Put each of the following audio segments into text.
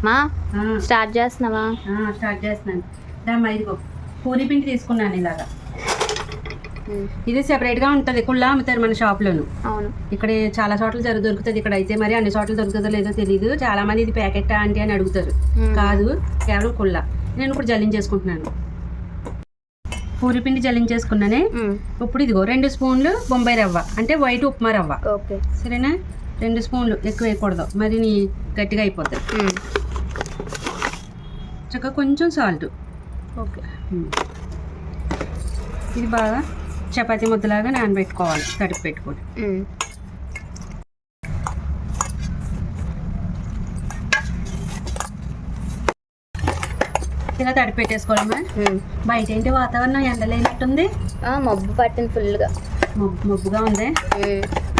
మా స్టార్ట్ చేస్తున్నావా? స్టార్ట్ చేస్తున్నాను. దామ్మా ఇదిగో పూరి పిండి తీసుకున్నాను ఇలాగా. ఇది సెపరేట్గా ఉంటుంది, కుళ్ళ అమ్ముతారు మన షాప్లోను. అవును, ఇక్కడ చాలా చోట్ల దొరుకుతుంది. ఇక్కడ అయితే మరి అన్ని చోట్ల దొరుకుతుందో లేదో తెలియదు. చాలా మంది ఇది ప్యాకెట్ ఆంటీ అని అడుగుతారు. కాదు, కేవలం కుళ్ళ. నేను ఇప్పుడు జల్లించేసుకుంటున్నాను. పూరి పిండి జల్లించేసుకున్నానే. ఇప్పుడు ఇదిగో 2 స్పూన్లు బొంబాయి రవ్వ, అంటే వైట్ ఉప్మా రవ్వ. ఓకే, సరేనా? 2 స్పూన్లు, ఎక్కువ వేయకూడదు, మరి నీ గట్టిగా అయిపోతుంది. చక్కగా కొంచెం సాల్ట్. ఓకే, ఇది బాగా చపాతీ ముద్దలాగా నానబెట్టుకోవాలి, తడిపి పెట్టుకోండి. ఇలా తడిపి పెట్టేసుకోవాలమ్మా. బయట ఏంటి వాతావరణం ఎండలేనట్టుంది? మబ్బు పట్టింది ఫుల్గా. మబ్బుగా ఉంది.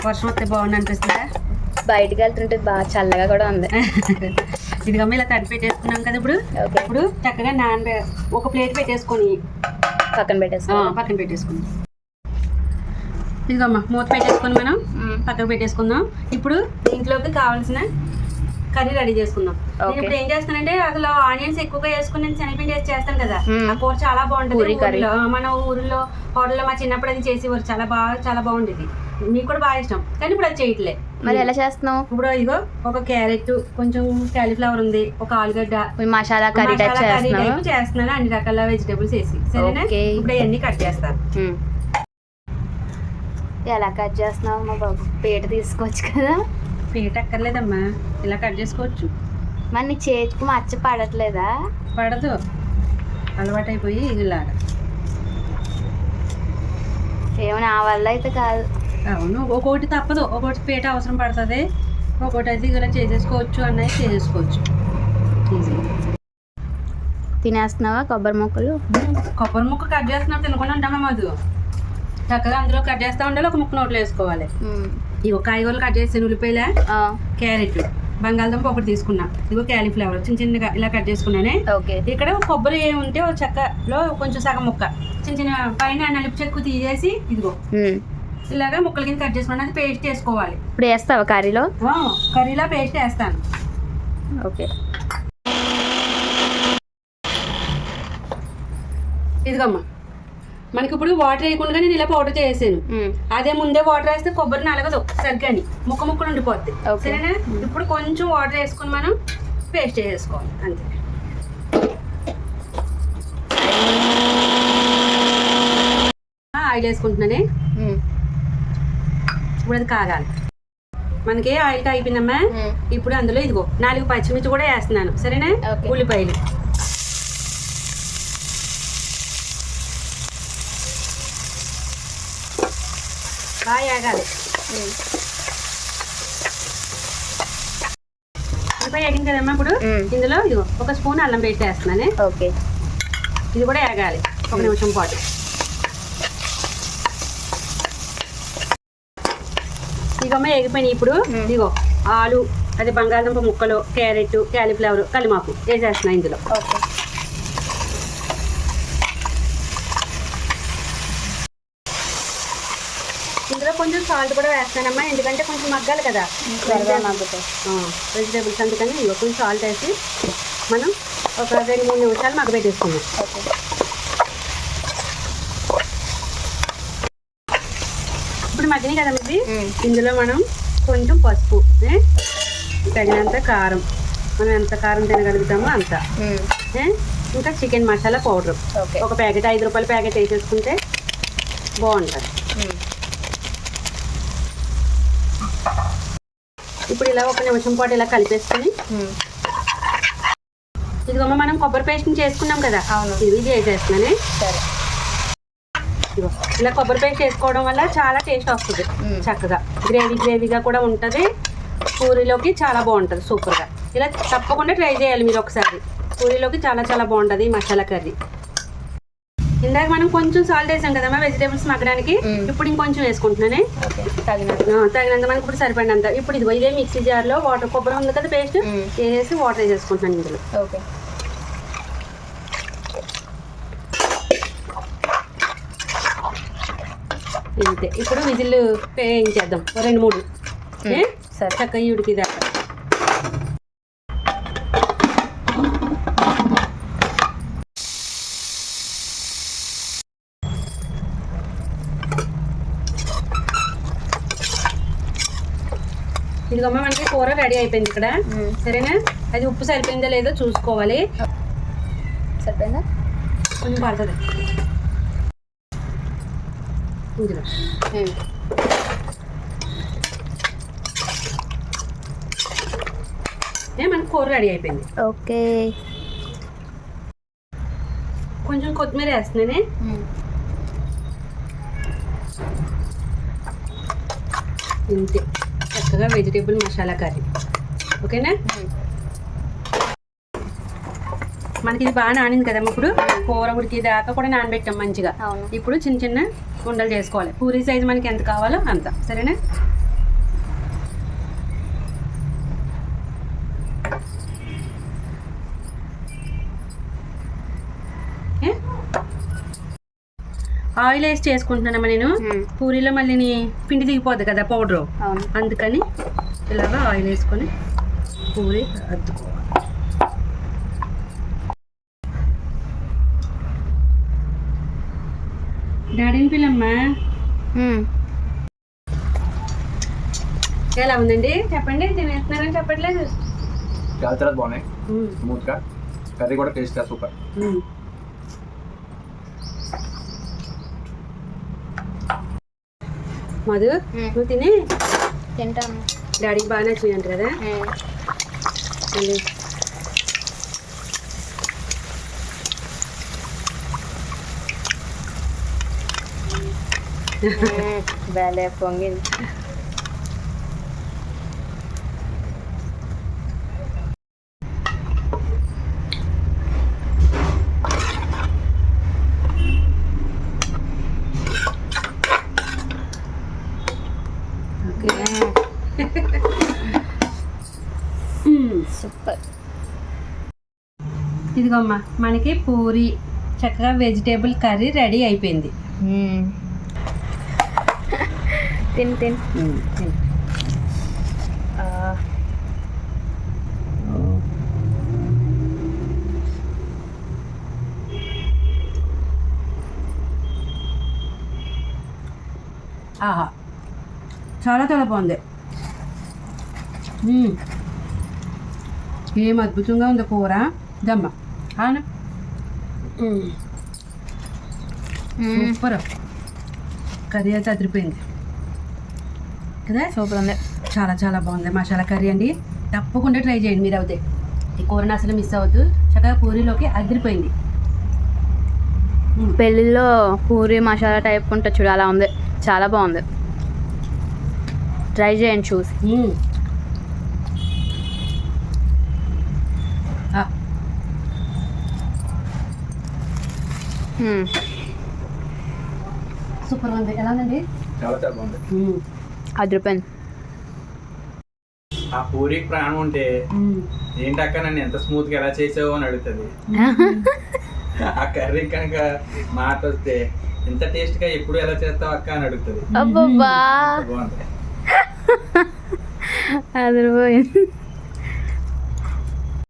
వర్షం వస్తే బాగుంది అనిపిస్తుందా? బయటకు వెళ్తుంటే బాగా చల్లగా కూడా ఉంది. ఇదిగమ్మ ఇలా తడిపి పెట్టేసుకున్నాం కదా. ఇప్పుడు చక్కగా ఒక ప్లేట్ పెట్టేసుకొని పక్కన పెట్టేసుకుందాం. ఇదిగమ్మా మూత పెట్టేసుకొని మనం పక్కన పెట్టేసుకుందాం. ఇప్పుడు దీంట్లోకి కావాల్సిన కర్రీ రెడీ చేసుకుందాం. నేను ఇప్పుడు ఏం చేస్తానంటే, అసలు ఆనియన్స్ ఎక్కువగా వేసుకుని నేను శనగపిండి వేసి చేస్తాను కదా, ఆ కూర చాలా బాగుంటుంది. మన ఊరిలో హోటల్లో మా చిన్నప్పుడు అది చేసేవారు, చాలా బాగుండేది. మీకు కూడా బాగా ఇష్టం, కానీ ఇప్పుడు అది చేయట్లే. మరి ఎలా చేస్తున్నావు? ఇప్పుడు ఇదిగో ఒక క్యారెట్, కొంచెం కాలీఫ్లవర్ ఉంది, ఒక ఆలుగడ్డ, మసాలా కర్రీ చేస్తున్నాను, అన్ని రకాల వెజిటేబుల్స్ వేసి. సరేనా? ఇప్పుడు అవన్నీ కట్ చేస్తాను. ఎలా కట్ చేస్తున్నావు మా బాబు? పీట తీసుకోవచ్చు కదా. పీట అక్కర్లేదమ్మా, ఇలా కట్ చేసుకోవచ్చు. మరి నీ చేతికి మచ్చ పడట్లేదా? పడదు, అలవాటు అయిపోయి ఇలాగా. ఏమో నా వల్ల అయితే కాదు. అవును, ఒక్కొక్కటి తప్పదు, ఒక్కొక్కటి పీట అవసరం పడుతుంది, ఒక్కొక్కటి అయితే ఇలా చేసేసుకోవచ్చు, అన్నది చేసేసుకోవచ్చు. తినేస్తున్నావా కొబ్బరి ముక్కలు? కొబ్బరి ముక్క కట్ చేస్తున్నావు, తినకుండా ఉంటామా మధు? చక్కగా అందులో కట్ చేస్తూ ఉండాలి, ఒక ముక్క నోట్లో వేసుకోవాలి. ఇగో కాయగూరలు కట్ చేసాను, ఉల్లిపాయల, క్యారెట్, బంగాళదుంప ఒకటి తీసుకున్నా, ఇగో క్యాలీఫ్లవర్ చిన్న చిన్నగా ఇలా కట్ చేసుకున్నానే. ఇక్కడ కొబ్బరి ఉంటే ఒక చెక్కలో కొంచెం సగం ముక్క చిన్న చిన్న పైన నలుపు చెక్కు తీసేసి ఇదిగో ఇలాగా ముక్కల కింద కట్ చేసుకున్నా, అది పేస్ట్ వేసుకోవాలి. ఇప్పుడు వేస్తావా కర్రీలో? కర్రీలో పేస్ట్ వేస్తాను. ఓకే, ఇదిగమ్మా మనకి ఇప్పుడు వాటర్ వేయకుండా నేను ఇలా పౌడర్ చేసాను. అదే ముందే వాటర్ వేస్తే కొబ్బరి నలగదు సరిగ్గా, ముక్కలు ఉండిపోద్ది. సరేనా? ఇప్పుడు కొంచెం వాటర్ వేసుకుని మనం పేస్ట్ వేసుకోవాలి, అంతే. ఆయిల్ వేసుకుంటున్నానే. ఇప్పుడు అది కాగాలి. మనకి ఆయిల్ కాగిపోయిందమ్మా. ఇప్పుడు అందులో ఇదిగో 4 పచ్చిమిర్చి కూడా వేస్తున్నాను. సరేనా? ఉల్లిపాయలు, బాగా వేగాలి. ఉల్లిపాయ వేగింది కదమ్మా. ఇప్పుడు ఇందులో ఇదిగో 1 స్పూన్ అల్లం పేస్ట్ వేస్తున్నానే. ఓకే, ఇది కూడా వేగాలి 1 నిమిషం పాటు. ఇదిగమ్మ వేగిపోయినాయి. ఇప్పుడు ఇదిగో ఆలు, అది బంగాళదుంప ముక్కలు, క్యారెట్, కాలీఫ్లవర్, కలిమాకు వేసేస్తున్నా ఇందులో. ఇందులో కొంచెం సాల్ట్ కూడా వేస్తానమ్మా, ఎందుకంటే కొంచెం మగ్గాలి కదా వెజిటేబుల్స్, అందుకని ఇదిగో కొంచెం సాల్ట్ వేసి మనం ఒక 2-3 నిమిషాలు మగ్గబెట్టేసుకున్నాం. ఇప్పుడు మగ్గినాయి కదా ఇది. ఇందులో మనం కొంచెం పసుపు, తగినంత కారం, మనం ఎంత కారం తినగలుగుతామో అంత, ఇంకా చికెన్ మసాలా పౌడర్ ఒక ప్యాకెట్, 5 రూపాయల ప్యాకెట్ వేసేసుకుంటే బాగుంటుంది. ఇప్పుడు ఇలా 1 నిమిషం పాటు ఇలా కలిపేసుకుని ఇదిగమ్మ మనం కొబ్బరి పేస్ట్ చేసుకున్నాం కదా, ఇది వేసేస్తున్నానే. ఇలా కొబ్బరి పేస్ట్ వేసుకోవడం వల్ల చాలా టేస్ట్ వస్తుంది, చక్కగా గ్రేవీగా కూడా ఉంటుంది, పూరీలోకి చాలా బాగుంటుంది, సూపర్గా. ఇలా తప్పకుండా ట్రై చేయాలి మీరు ఒకసారి, పూరీలోకి చాలా బాగుంటుంది ఈ మసాలా కర్రీ. ఇందాక మనం కొంచెం సాల్ట్ వేసాం కదమ్మా వెజిటేబుల్స్ మగ్గడానికి, ఇప్పుడు ఇంకొంచెం వేసుకుంటున్నానే, తగినంత మనకి ఇప్పుడు సరిపడినంత. ఇప్పుడు ఇదిగో ఇదే మిక్సీ జార్లో వాటర్, కొబ్బరి ఉంది కదా పేస్ట్ వేసేసి వాటర్ వేసేసుకుంటున్నాను ఇందులో. ఇంతే. ఇప్పుడు విజిల్ వేయించేద్దాం 2-3, చక్కగా ఉడికిదాకా. ఇదిగమ్మ మనకి కూర రెడీ అయిపోయింది ఇక్కడ. సరేనా, అది ఉప్పు సరిపోయిందో లేదో చూసుకోవాలి. సరిపోయిందా? కొంచెం పడుతుంది. ఇందులో మనకి కూర రెడీ అయిపోయింది. ఓకే, కొంచెం కొత్తిమీర వేస్తున్నానే. ఇంతే, చక్కగా వెజిటేబుల్ మసాలా కర్రీ. ఓకేనా, మనకి ఇది బాగా నానింది కదమ్మా. ఇప్పుడు కూర ఉడికి దాకా కూడా నానబెట్టాం మంచిగా. ఇప్పుడు చిన్న చిన్న ఉండలు చేసుకోవాలి. పూరీ సైజు మనకి ఎంత కావాలో అంత. సరేనా, ఆయిల్ వేసి చేసుకుంటున్నానమ్మా నేను. పూరీలో మళ్ళీ పిండి దిగిపోద్ది కదా పౌడరు, అందుకని ఇలాగా ఆయిల్ వేసుకొని పూరి అద్దుకోవాలి. డాడీని పిల్లమ్మా. ఎలా ఉందండి చెప్పండి, తినేస్తున్నారని చెప్పట్లేదు. చాలా బాగున్నాయి, స్మూత్గా, కర్రీ కూడా టేస్ట్గా సూపర్. మధు, నువ్వు తిని. తింటాను. డాడీకి బాగా నచ్చింది అంట కదా. భలే పొంగింది. సూపర్. ఇదిగోమ్మా మనకి పూరి చక్కగా వెజిటేబుల్ కర్రీ రెడీ అయిపోయింది. తిని తిని. ఆహా, చాలా చాలా బాగుంది. ఏం అద్భుతంగా ఉంది కూర. దమ్మ అవును, సూపర్. కర్రీ అయితే అదిరిపోయింది కదా, సూపర్ ఉంది. చాలా చాలా బాగుంది మసాలా కర్రీ అండి. తప్పకుండా ట్రై చేయండి మీరు. అవుతాయి ఈ కూరని అసలు మిస్ అవ్వద్దు. చక్కగా పూరీలోకి అదిరిపోయింది. పెళ్ళిలో పూరి మసాలా టైప్ ఉంటుంది చూడు, అలా ఉంది. చాలా బాగుంది, ట్రై చేయండి చూసి. సూపర్ ఉంది. ఎలా ఉందండి? చాలా చాలా బాగుంది, అదిరిపోయింది. ఆ పూరికి ప్రాణం ఉంటే ఏంటక్క నన్ను ఎంత స్మూత్ గా ఎలా చేసావు అని అడుగుతుంది. ఆ కర్రీ కనుక మాట వస్తే ఎంత టేస్ట్ గా ఎప్పుడు ఎలా చేస్తావు అక్క అని అడుగుతుంది. అబ్బబ్బా, బాగుంది, అదిరిపోయింది.